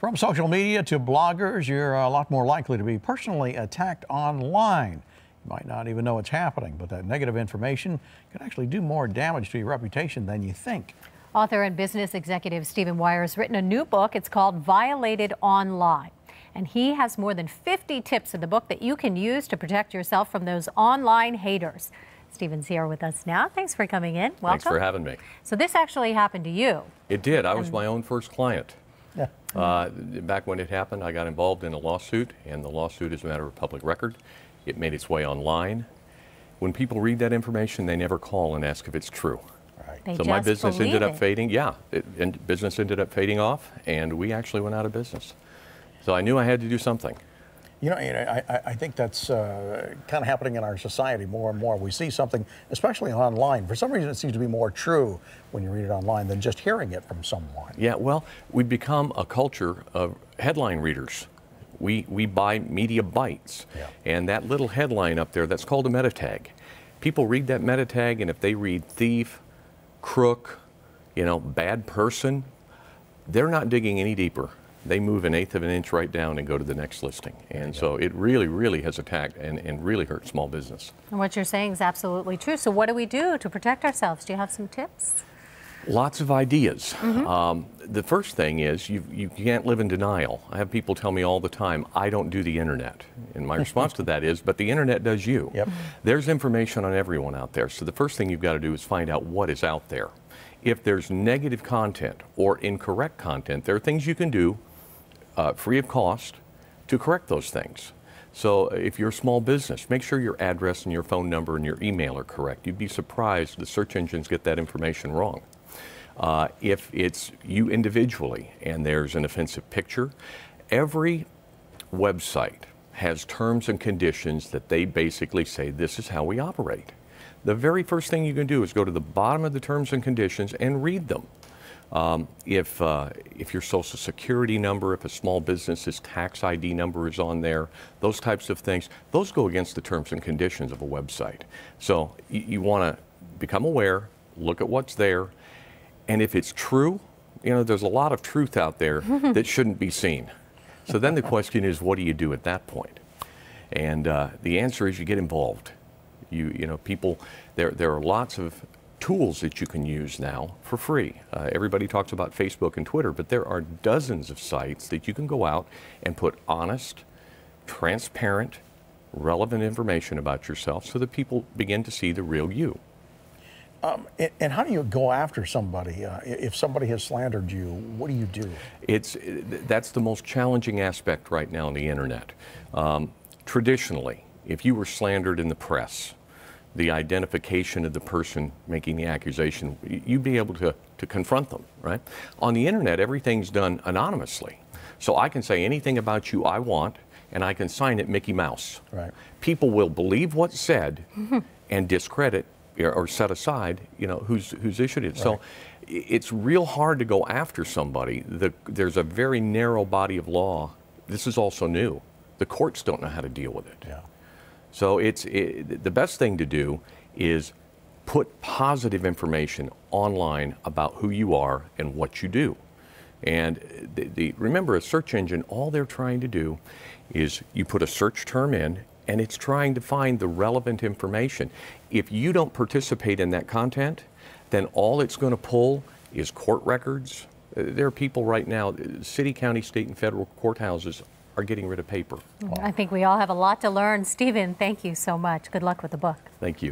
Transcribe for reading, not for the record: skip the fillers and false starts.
From social media to bloggers, you're a lot more likely to be personally attacked online. You might not even know it's happening, but that negative information can actually do more damage to your reputation than you think. Author and business executive Steven Wyer has written a new book. It's called Violated Online. And he has more than 50 tips in the book that you can use to protect yourself from those online haters. Steven's here with us now. Thanks for coming in. Welcome. Thanks for having me. So this actually happened to you. It did. I was my own first client. Yeah. Back when it happened, I got involved in a lawsuit, and the lawsuit is a matter of public record. It made its way online. When people read that information, they never call and ask if it's true. They So my business ended up it. fading. Yeah, business ended up fading off, and we actually went out of business. So I knew I had to do something. I think that's kind of happening in our society more and more. We see something, especially online. For some reason, it seems to be more true when you read it online than just hearing it from someone. Yeah, well, we've become a culture of headline readers. We buy media bites, and that little headline up there, that's called a meta tag. People read that meta tag, and if they read thief, crook, bad person, they're not digging any deeper. They move 1/8 of an inch right down and go to the next listing. And so it really, really has attacked and really hurt small business. And what you're saying is absolutely true. So what do we do to protect ourselves? Do you have some tips? Lots of ideas. The first thing is you can't live in denial. I have people tell me all the time, I don't do the internet. And my response to that is, but the internet does you. Yep. There's information on everyone out there. So the first thing you've got to do is find out what is out there. If there's negative content or incorrect content, there are things you can do free of cost to correct those things. So if you're a small business, make sure your address and your phone number and your email are correct. You'd be surprised the search engines get that information wrong. If it's you individually and there's an offensive picture, every website has terms and conditions that they basically say this is how we operate. The very first thing you can do is go to the bottom of the terms and conditions and read them. If your social security number, if a small business's tax ID number is on there, those types of things, those go against the terms and conditions of a website. So you want to become aware, look at what's there, and if it's true, there's a lot of truth out there that shouldn't be seen. So then the question is, what do you do at that point? And the answer is you get involved. People, there are lots of tools that you can use now for free. Everybody talks about Facebook and Twitter, but there are dozens of sites that you can go out and put honest, transparent, relevant information about yourself so that people begin to see the real you. And how do you go after somebody? If somebody has slandered you, what do you do? That's the most challenging aspect right now on the internet. Traditionally, if you were slandered in the press, the identification of the person making the accusation, you'd be able to confront them, right? On the internet, everything's done anonymously. So I can say anything about you I want, and I can sign it Mickey Mouse. Right. People will believe what's said and discredit or set aside, who's issued it. Right. So it's real hard to go after somebody. There's a very narrow body of law. This is also new. The courts don't know how to deal with it. Yeah. So the best thing to do is put positive information online about who you are and what you do. And remember, a search engine, all they're trying to do is you put a search term in, and it's trying to find the relevant information. If you don't participate in that content, then all it's going to pull is court records. There are people right now, city, county, state, and federal courthouses are getting rid of paper. I think we all have a lot to learn. Steven, thank you so much. Good luck with the book. Thank you.